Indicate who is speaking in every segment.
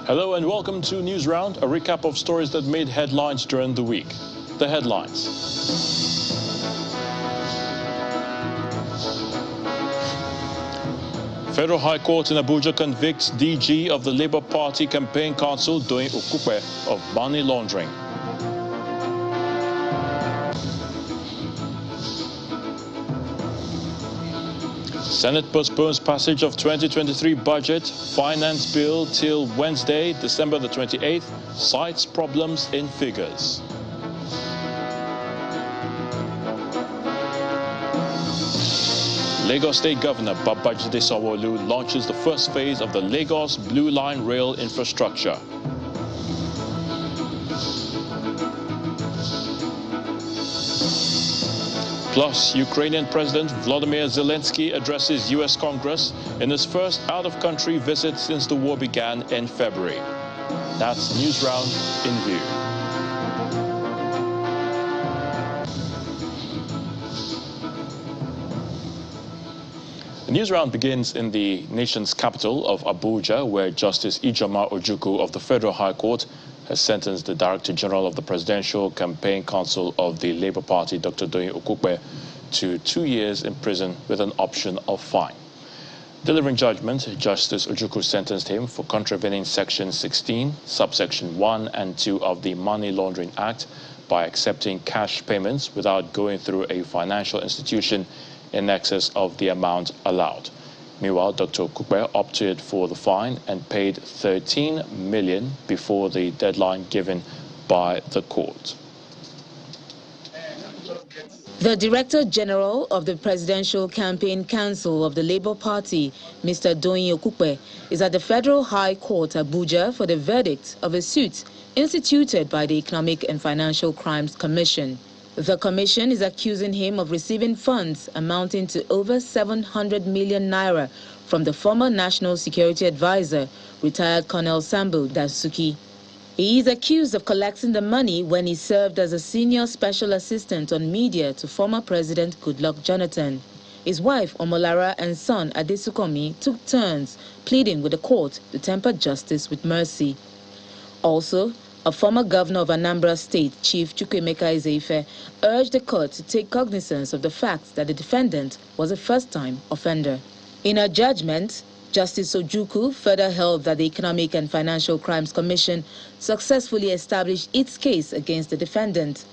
Speaker 1: Hello and welcome to News Round, a recap of stories that made headlines during the week. The headlines. Federal High Court in Abuja convicts DG of the Labour Party Campaign Council Convicts Okupe of money laundering. Senate postpones passage of 2023 budget finance bill till Wednesday, December the 28th, cites problems in figures. Lagos State Governor Babajide Sanwo-Olu launches the first phase of the Lagos Blue Line rail infrastructure. Plus, Ukrainian President Volodymyr Zelensky addresses U.S. Congress in his first out-of-country visit since the war began in February. That's News Round in View. The News Round begins in the nation's capital of Abuja, where Justice Ijeoma Ojukwu of the Federal High Court has sentenced the Director General of the Presidential Campaign Council of the Labour Party, Dr. Convicts Okupe, to 2 years in prison with an option of fine. Delivering judgment, Justice Ojukwu sentenced him for contravening Section 16, subsection 1 and 2 of the Money Laundering Act by accepting cash payments without going through a financial institution in excess of the amount allowed. Meanwhile, Dr. Okupe opted for the fine and paid 13 million before the deadline given by the court.
Speaker 2: The Director General of the Presidential Campaign Council of the Labour Party, Mr. Convicts Okupe, is at the Federal High Court, Abuja, for the verdict of a suit instituted by the Economic and Financial Crimes Commission. The commission is accusing him of receiving funds amounting to over 700 million naira from the former National Security Advisor, retired Colonel Sambo Dasuki. He is accused of collecting the money when he served as a senior special assistant on media to former President Goodluck Jonathan. His wife Omolara and son Adesukomi took turns pleading with the court to temper justice with mercy. Also, a former governor of Anambra State, Chief Chukwuemeka Ezeife, urged the court to take cognizance of the fact that the defendant was a first-time offender. In her judgment, Justice Ojukwu further held that the Economic and Financial Crimes Commission successfully established its case against the defendant.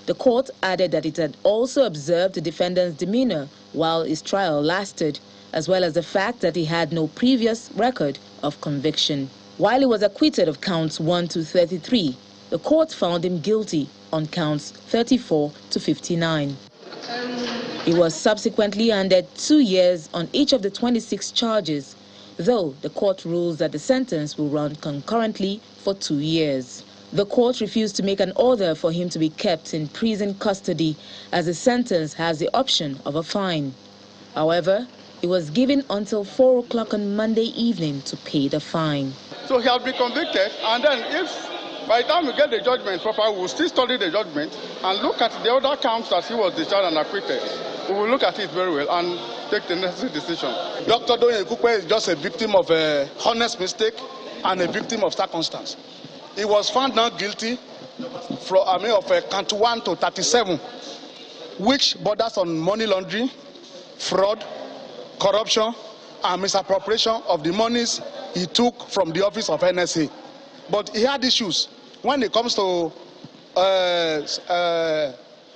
Speaker 2: The court added that it had also observed the defendant's demeanor while his trial lasted, as well as the fact that he had no previous record of conviction. While he was acquitted of counts 1 to 33, the court found him guilty on counts 34 to 59. He was subsequently handed 2 years on each of the 26 charges, though the court rules that the sentence will run concurrently for 2 years. The court refused to make an order for him to be kept in prison custody, as the sentence has the option of a fine. However, he was given until 4 o'clock on Monday evening to pay the fine.
Speaker 3: So he has been convicted, and then if by the time we get the judgment proper, we will still study the judgment and look at the other counts that he was discharged and acquitted. We will look at it very well and take the necessary decision. Dr. Convicts Okupe is just a victim of a honest mistake and a victim of circumstance. He was found not guilty of count 1 to 37, which borders on money laundering, fraud, corruption, and misappropriation of the monies he took from the office of NSA. But he had issues when it comes to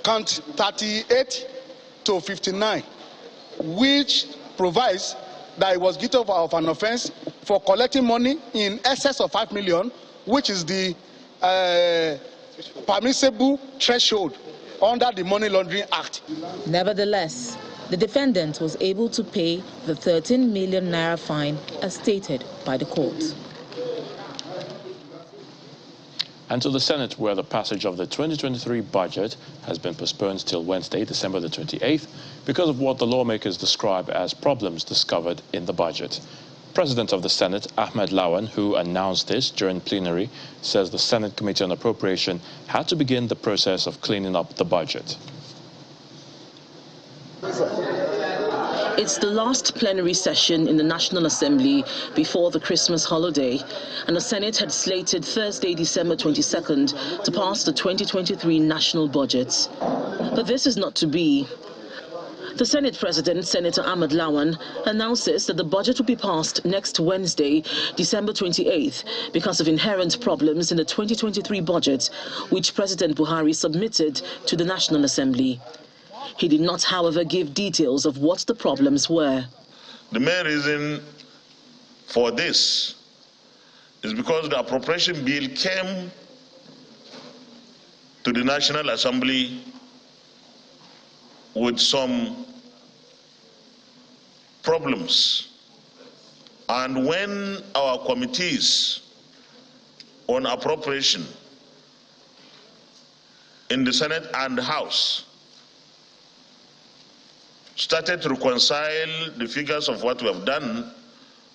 Speaker 3: count 38 to 59, which provides that he was guilty of an offense for collecting money in excess of 5 million, which is the permissible threshold under the Money Laundering Act.
Speaker 2: Nevertheless, the defendant was able to pay the 13 million naira fine as stated by the court.
Speaker 1: And to the Senate, where the passage of the 2023 budget has been postponed till Wednesday, December the 28th, because of what the lawmakers describe as problems discovered in the budget. President of the Senate, Ahmed Lawan, who announced this during plenary, says the Senate Committee on Appropriation had to begin the process of cleaning up the budget.
Speaker 4: It's the last plenary session in the National Assembly before the Christmas holiday, and the Senate had slated Thursday, December 22nd, to pass the 2023 national budget. But this is not to be. The Senate President, Senator Ahmed Lawan, announces that the budget will be passed next Wednesday, December 28th, because of inherent problems in the 2023 budget, which President Buhari submitted to the National Assembly. He did not, however, give details of what the problems were.
Speaker 5: The main reason for this is because the appropriation bill came to the National Assembly with some problems. And when our committees on appropriation in the Senate and the House started to reconcile the figures of what we have done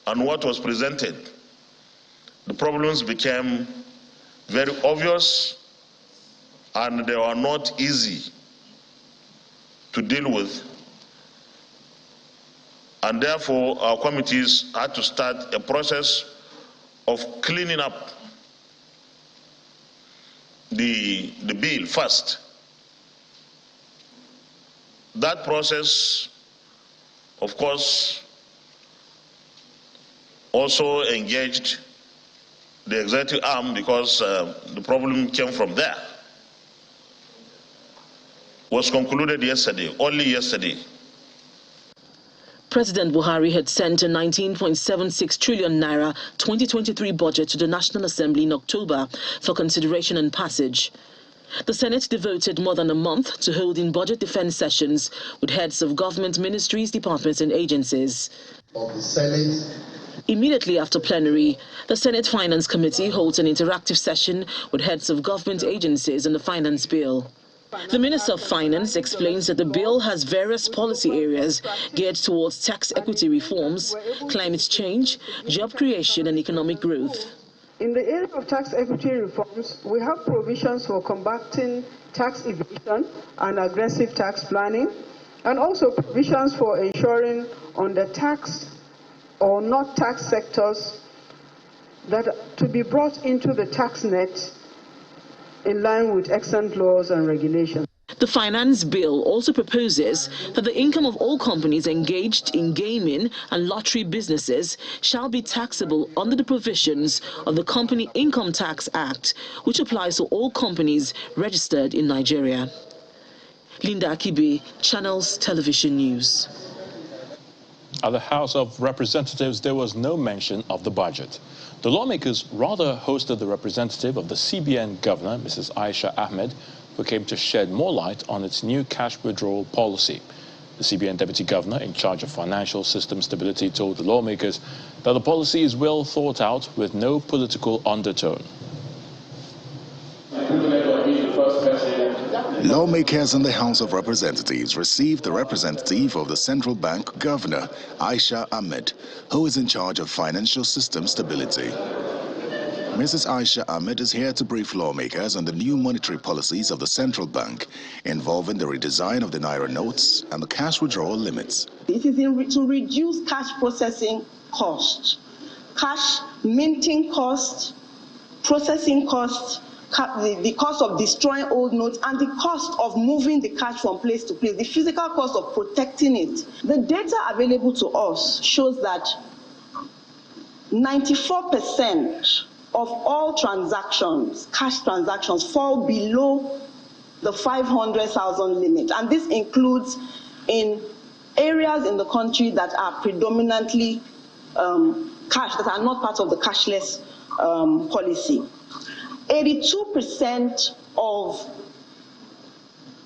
Speaker 5: and what was presented, the problems became very obvious and they were not easy to deal with. And therefore, our committees had to start a process of cleaning up the bill first. That process, of course, also engaged the executive arm because the problem came from there. Was concluded yesterday, only yesterday.
Speaker 4: President Buhari had sent a 19.76 trillion naira 2023 budget to the National Assembly in October for consideration and passage. The Senate devoted more than a month to holding budget defense sessions with heads of government ministries, departments and agencies.
Speaker 6: Of the Senate.
Speaker 4: Immediately after plenary, the Senate Finance Committee holds an interactive session with heads of government agencies on the finance bill. The Minister of Finance explains that the bill has various policy areas geared towards tax equity reforms, climate change, job creation and economic growth.
Speaker 7: In the area of tax equity reforms, we have provisions for combating tax evasion and aggressive tax planning, and also provisions for ensuring under-taxed or not tax sectors that to be brought into the tax net in line with excellent laws and regulations.
Speaker 4: The finance bill also proposes that the income of all companies engaged in gaming and lottery businesses shall be taxable under the provisions of the Company Income Tax Act, which applies to all companies registered in Nigeria. Linda Akibe, Channels Television News.
Speaker 1: At the House of Representatives, there was no mention of the budget. The lawmakers rather hosted the representative of the CBN governor, Mrs. Aisha Ahmed, who came to shed more light on its new cash withdrawal policy. The CBN deputy governor in charge of financial system stability told the lawmakers that the policy is well thought out with no political undertone.
Speaker 8: Lawmakers in the House of Representatives received the representative of the Central Bank Governor, Aisha Ahmed, who is in charge of financial system stability. Mrs. Aisha Ahmed is here to brief lawmakers on the new monetary policies of the Central Bank involving the redesign of the Naira notes and the cash withdrawal limits.
Speaker 9: It is to reduce cash processing costs, cash minting costs, processing costs, the cost of destroying old notes, and the cost of moving the cash from place to place, the physical cost of protecting it. The data available to us shows that 94% of all transactions, cash transactions, fall below the 500,000 limit. And this includes in areas in the country that are predominantly cash, that are not part of the cashless policy. 82% of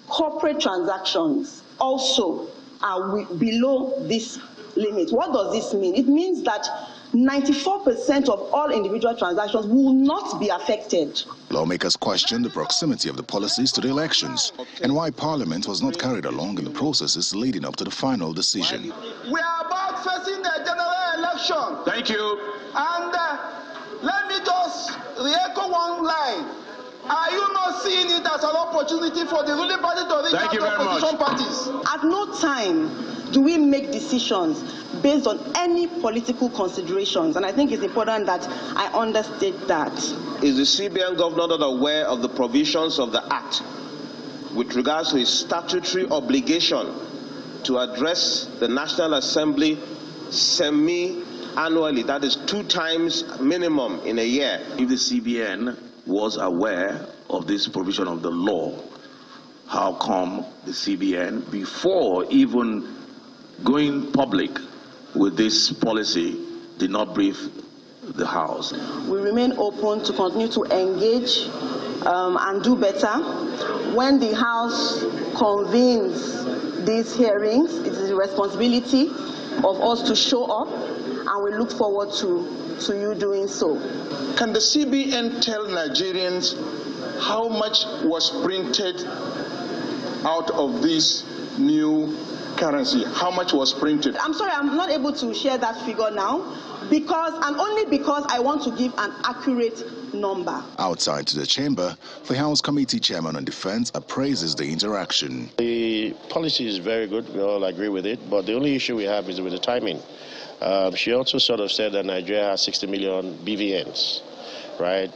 Speaker 9: corporate transactions also are below this limit. What does this mean? It means that 94% of all individual transactions will not be affected.
Speaker 8: Lawmakers questioned the proximity of the policies to the elections and why Parliament was not carried along in the processes leading up to the final decision.
Speaker 10: We are about facing the general election.
Speaker 11: Thank you.
Speaker 10: And let me just re-echo one line. Are you not seeing it as an opportunity for the ruling party to reach out to opposition parties?
Speaker 9: At no time do we make decisions based on any political considerations? And I think it's important that I understate that.
Speaker 10: Is the CBN governor not aware of the provisions of the Act with regards to his statutory obligation to address the National Assembly semi-annually, that is 2 times minimum in a year?
Speaker 6: If the CBN was aware of this provision of the law, how come the CBN, before even going public with this policy, did not brief the House?
Speaker 9: We remain open to continue to engage and do better. When the House convenes these hearings, it is the responsibility of us to show up, and we look forward to you doing so.
Speaker 10: Can the CBN tell Nigerians how much was printed out of this new currency? How much was printed?
Speaker 9: I'm sorry, I'm not able to share that figure now, only because I want to give an accurate number.
Speaker 8: Outside the chamber, the House Committee Chairman on Defense appraises the interaction.
Speaker 11: The policy is very good, we all agree with it, but the only issue we have is with the timing. She also sort of said that Nigeria has 60 million BVNs, right?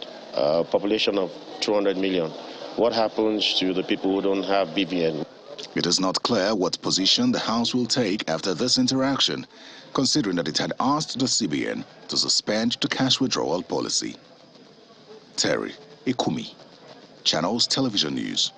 Speaker 11: Population of 200 million. What happens to the people who don't have BVN?
Speaker 8: It is not clear what position the House will take after this interaction, considering that it had asked the CBN to suspend the cash withdrawal policy. Terry Ikumi, Channels Television News.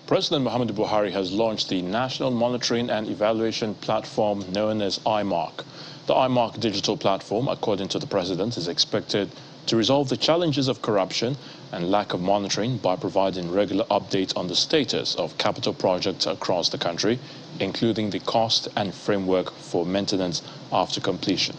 Speaker 1: President Muhammadu Buhari has launched the National Monitoring and Evaluation Platform known as IMark. The IMark digital platform, according to the president, is expected to resolve the challenges of corruption and lack of monitoring by providing regular updates on the status of capital projects across the country, including the cost and framework for maintenance after completion.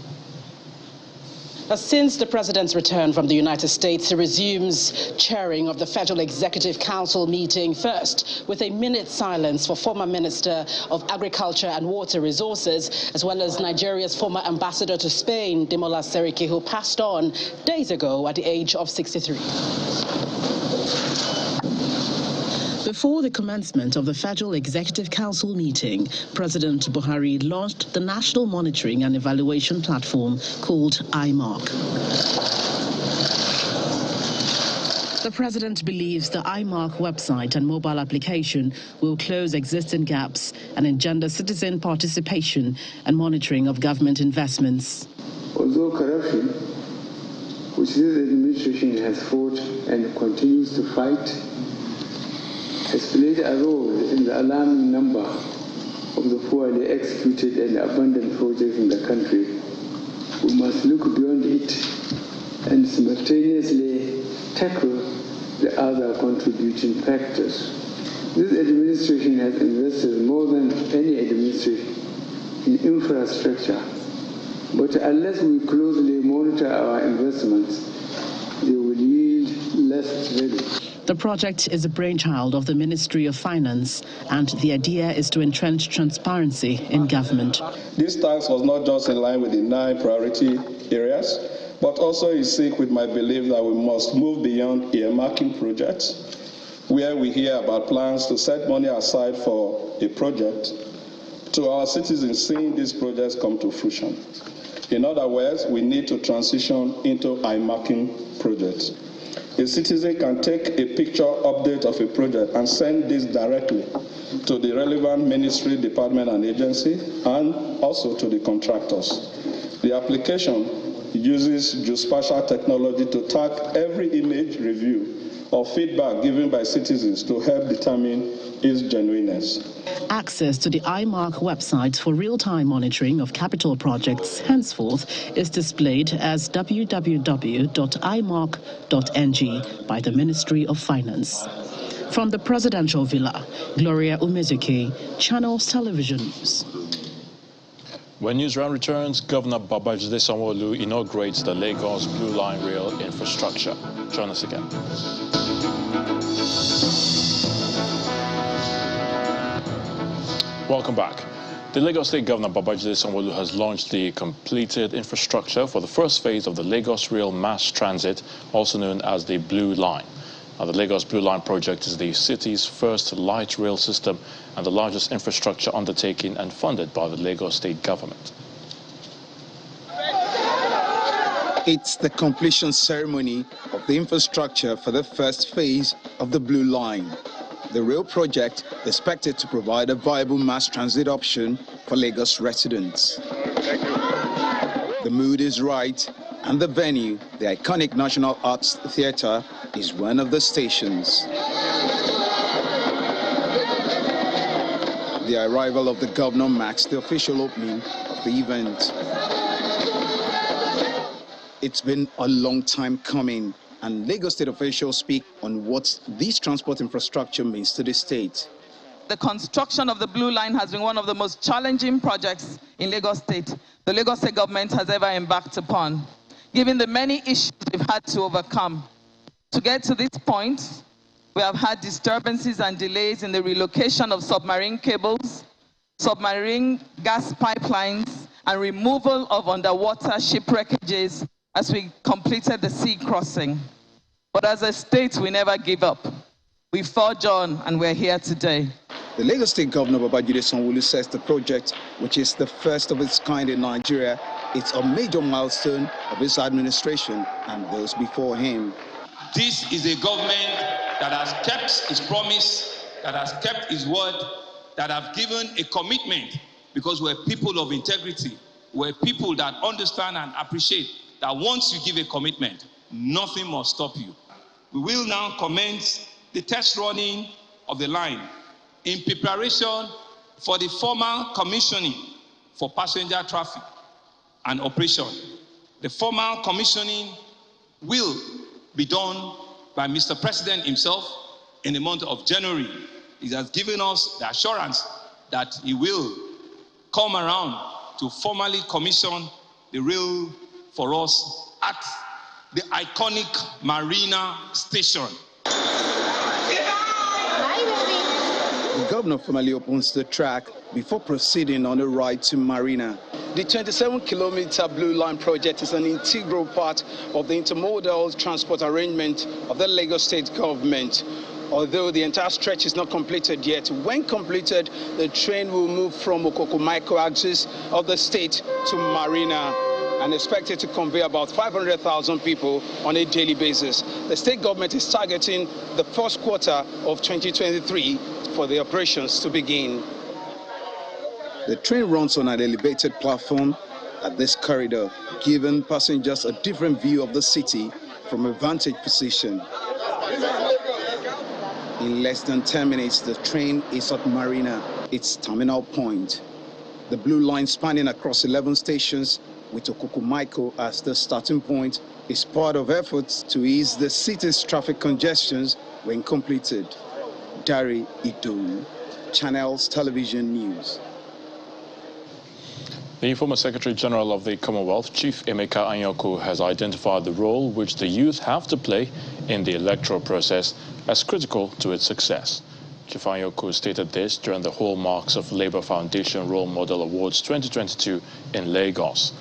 Speaker 12: Since the president's return from the United States, he resumes chairing of the Federal Executive Council meeting, first with a minute silence for former Minister of Agriculture and Water Resources, as well as Nigeria's former ambassador to Spain, Demola Seriki, who passed on days ago at the age of 63. Before the commencement of the Federal Executive Council meeting, President Buhari launched the National Monitoring and Evaluation Platform called IMark. The president believes the IMark website and mobile application will close existing gaps and engender citizen participation and monitoring of government investments.
Speaker 13: Although corruption, which this administration has fought and continues to fight, has played a role in the alarming number of the poorly executed and abandoned projects in the country, we must look beyond it and simultaneously tackle the other contributing factors. This administration has invested more than any administration in infrastructure, but unless we closely monitor our investments, they will yield less value.
Speaker 12: The project is a brainchild of the Ministry of Finance, and the idea is to entrench transparency in government.
Speaker 14: This task was not just in line with the 9 priority areas, but also in sync with my belief that we must move beyond earmarking projects, where we hear about plans to set money aside for a project, to our citizens seeing these projects come to fruition. In other words, we need to transition into IMarking projects. A citizen can take a picture update of a project and send this directly to the relevant ministry, department, and agency, and also to the contractors. The application uses geospatial technology to tag every image review or feedback given by citizens to help determine its genuineness.
Speaker 12: Access to the IMark website for real-time monitoring of capital projects henceforth is displayed as www.imark.ng by the Ministry of Finance. From the Presidential Villa, Gloria Umezike, Channels Television News.
Speaker 1: When Newsround returns, Governor Babajide Sanwo-Olu inaugurates the Lagos Blue Line rail infrastructure. Join us again. Welcome back. The Lagos State Governor Babajide Sanwo-Olu has launched the completed infrastructure for the first phase of the Lagos Rail Mass Transit, also known as the Blue Line. Now, the Lagos Blue Line project is the city's first light rail system and the largest infrastructure undertaking and funded by the Lagos state government.
Speaker 15: It's the completion ceremony of the infrastructure for the first phase of the Blue Line. The rail project is expected to provide a viable mass transit option for Lagos residents. The mood is right, and the venue, the iconic National Arts Theatre, is one of the stations. The arrival of the governor marks the official opening of the event. It's been a long time coming, and Lagos state officials speak on what this transport infrastructure means to the state.
Speaker 16: The construction of the Blue Line has been one of the most challenging projects in Lagos State the Lagos State government has ever embarked upon, given the many issues we've had to overcome. To get to this point, we have had disturbances and delays in the relocation of submarine cables, submarine gas pipelines, and removal of underwater shipwreckages as we completed the sea crossing. But as a state, we never give up. We forge on, and we're here today.
Speaker 15: The Lagos State Governor Babajide Sanwo-Olu says the project, which is the first of its kind in Nigeria, is a major milestone of his administration and those before him.
Speaker 17: This is a government that has kept its promise, that has kept its word, that have given a commitment, because we're people of integrity. We're people that understand and appreciate that once you give a commitment, nothing must stop you. We will now commence the test running of the line in preparation for the formal commissioning for passenger traffic and operation. The formal commissioning will be done by Mr. President himself in the month of January. He has given us the assurance that he will come around to formally commission the rail for us at the iconic Marina Station.
Speaker 15: The governor formally opens the track before proceeding on a ride to Marina. The 27-kilometer Blue Line project is an integral part of the intermodal transport arrangement of the Lagos State government. Although the entire stretch is not completed yet, when completed, the train will move from Okoko-Maiko axis of the state to Marina and expected to convey about 500,000 people on a daily basis. The state government is targeting the first quarter of 2023 for the operations to begin. The train runs on an elevated platform at this corridor, giving passengers a different view of the city from a vantage position. In less than 10 minutes, the train is at Marina, its terminal point. The Blue Line, spanning across 11 stations with Okoko-Maiko as the starting point, is part of efforts to ease the city's traffic congestions when completed. Dari Idowu, Channels Television News.
Speaker 1: The former Secretary General of the Commonwealth, Chief Emeka Anyaoku, has identified the role which the youth have to play in the electoral process as critical to its success. Chief Anyaoku stated this during the Hallmarks of Labour Foundation Role Model Awards 2022 in Lagos.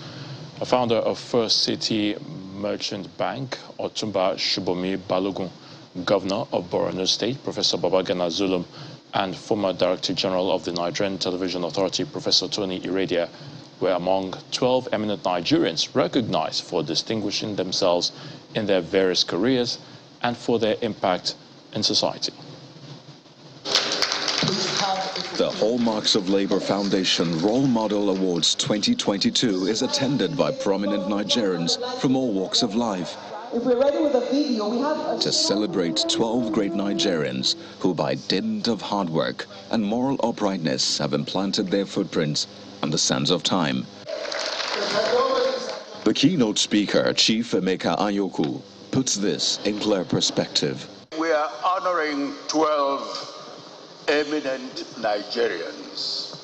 Speaker 1: A founder of First City Merchant Bank, Otumba Shubomi Balogun, Governor of Borno State, Professor Babagana Zulum, and former Director General of the Nigerian Television Authority, Professor Tony Iradia, were among 12 eminent Nigerians recognized for distinguishing themselves in their various careers and for their impact in society.
Speaker 18: The Hallmarks of Labour Foundation Role Model Awards 2022 is attended by prominent Nigerians from all walks of life.
Speaker 19: If we're ready with a video, we have
Speaker 18: to celebrate 12 great Nigerians who, by dint of hard work and moral uprightness, have implanted their footprints on the sands of time. The keynote speaker, Chief Emeka Anyaoku, puts this in clear perspective.
Speaker 20: We are honoring 12 eminent Nigerians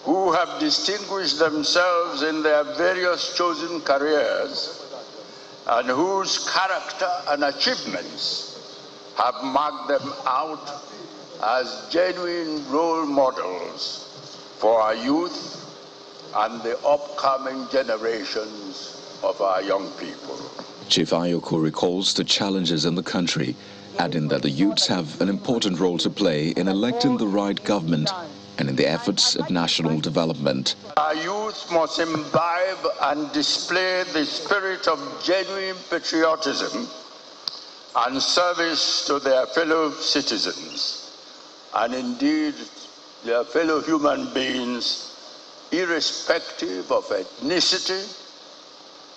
Speaker 20: who have distinguished themselves in their various chosen careers and whose character and achievements have marked them out as genuine role models for our youth and the upcoming generations of our young people.
Speaker 18: Chief Anyaoku recalls the challenges in the country adding that the youths have an important role to play in electing the right government and in the efforts at national development.
Speaker 20: Our youth must imbibe and display the spirit of genuine patriotism and service to their fellow citizens, and indeed their fellow human beings, irrespective of ethnicity,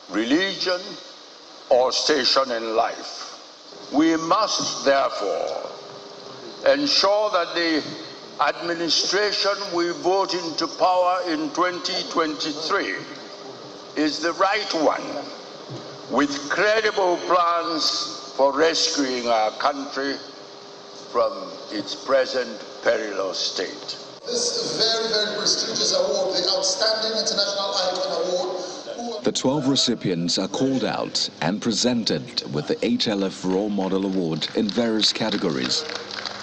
Speaker 20: religion, or station in life. We must therefore ensure that the administration we vote into power in 2023 is the right one, with credible plans for rescuing our country from its present perilous state.
Speaker 21: This very, very prestigious award, the Outstanding International Icon Award.
Speaker 18: The 12 recipients are called out and presented with the HLF Role Model Award in various categories.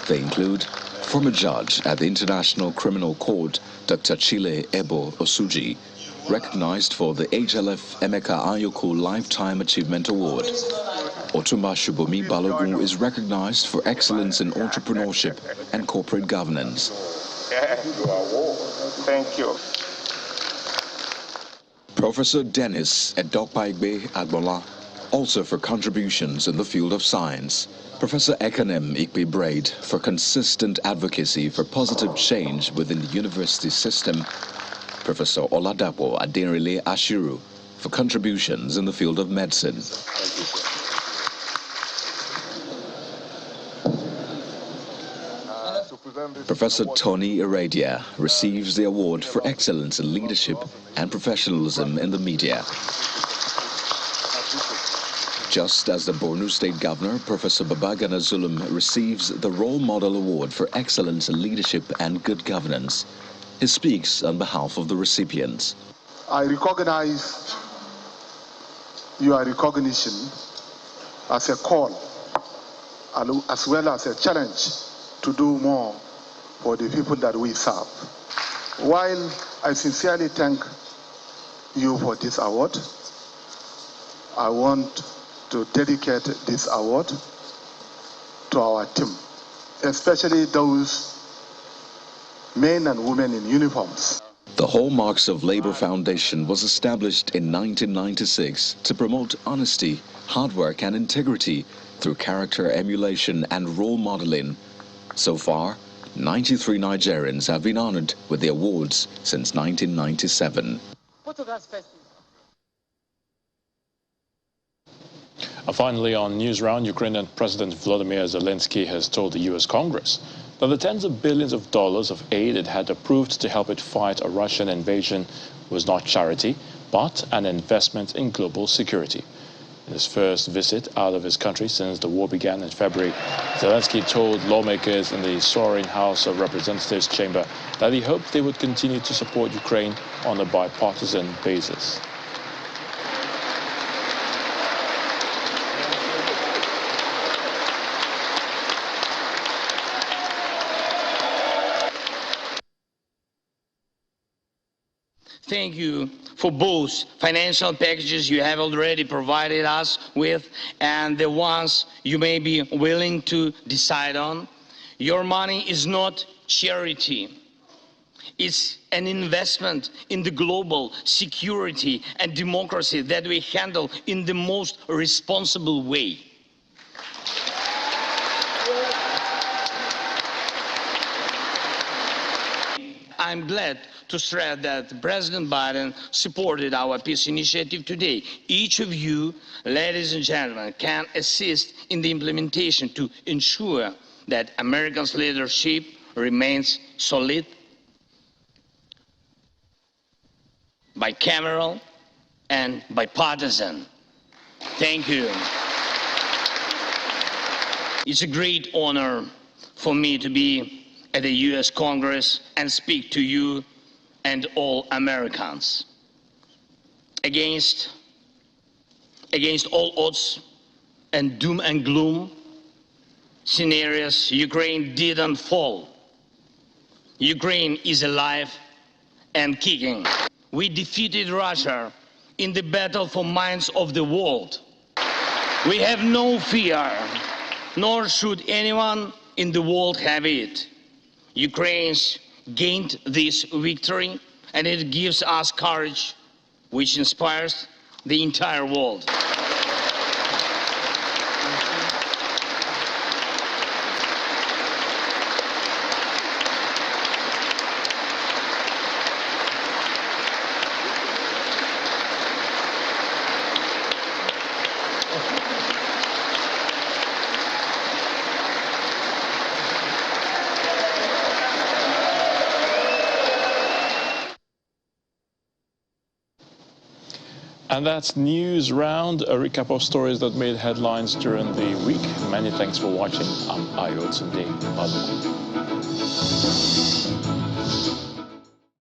Speaker 18: They include former judge at the International Criminal Court, Dr. Chile Ebo Osuji, recognized for the HLF Emeka Ayoko Lifetime Achievement Award. Otumba Shubomi Balogun is recognized for excellence in entrepreneurship and corporate governance.
Speaker 20: Thank you.
Speaker 18: Professor Dennis Edokpaigbe Agbola, also for contributions in the field of science. Professor Ekanem Ikpe Braid for consistent advocacy for positive change within the university system. Professor Oladapo Aderile Ashiru for contributions in the field of medicine. Professor Tony Iradia receives the award for excellence in leadership and professionalism in the media. Just as the Borno State Governor, Professor Babagana Zulum, receives the Role Model Award for excellence in leadership and good governance. He speaks on behalf of the recipients.
Speaker 22: I recognize your recognition as a call, as well as a challenge to do more for the people that we serve. While I sincerely thank you for this award, I want to dedicate this award to our team, especially those men and women in uniforms.
Speaker 18: The Hallmarks of Labor Foundation was established in 1996 to promote honesty, hard work and integrity through character emulation and role modeling. So far, 93 Nigerians have been honored with the awards since 1997.
Speaker 1: Finally, on News Round, Ukrainian President Volodymyr Zelensky has told the U.S. Congress that the tens of billions of dollars of aid it had approved to help it fight a Russian invasion was not charity, but an investment in global security. In his first visit out of his country since the war began in February, Zelensky told lawmakers in the soaring House of Representatives chamber that he hoped they would continue to support Ukraine on a bipartisan basis.
Speaker 23: Thank you for both financial packages you have already provided us with and the ones you may be willing to decide on. Your money is not charity. It's an investment in the global security and democracy that we handle in the most responsible way. I'm glad to stress that President Biden supported our peace initiative today. Each of you, ladies and gentlemen, can assist in the implementation to ensure that America's leadership remains solid, bicameral, and bipartisan. Thank you. It's a great honor for me to be at the U.S. Congress and speak to you and all Americans. Against all odds and doom and gloom scenarios, Ukraine didn't fall. Ukraine is alive and kicking. We defeated Russia in the battle for minds of the world. We have no fear nor should anyone in the world have it. Ukrainians gained this victory, and it gives us courage, which inspires the entire world.
Speaker 1: And that's News Round, a recap of stories that made headlines during the week. Many thanks for watching. I'm Ayo Tunde Maluku.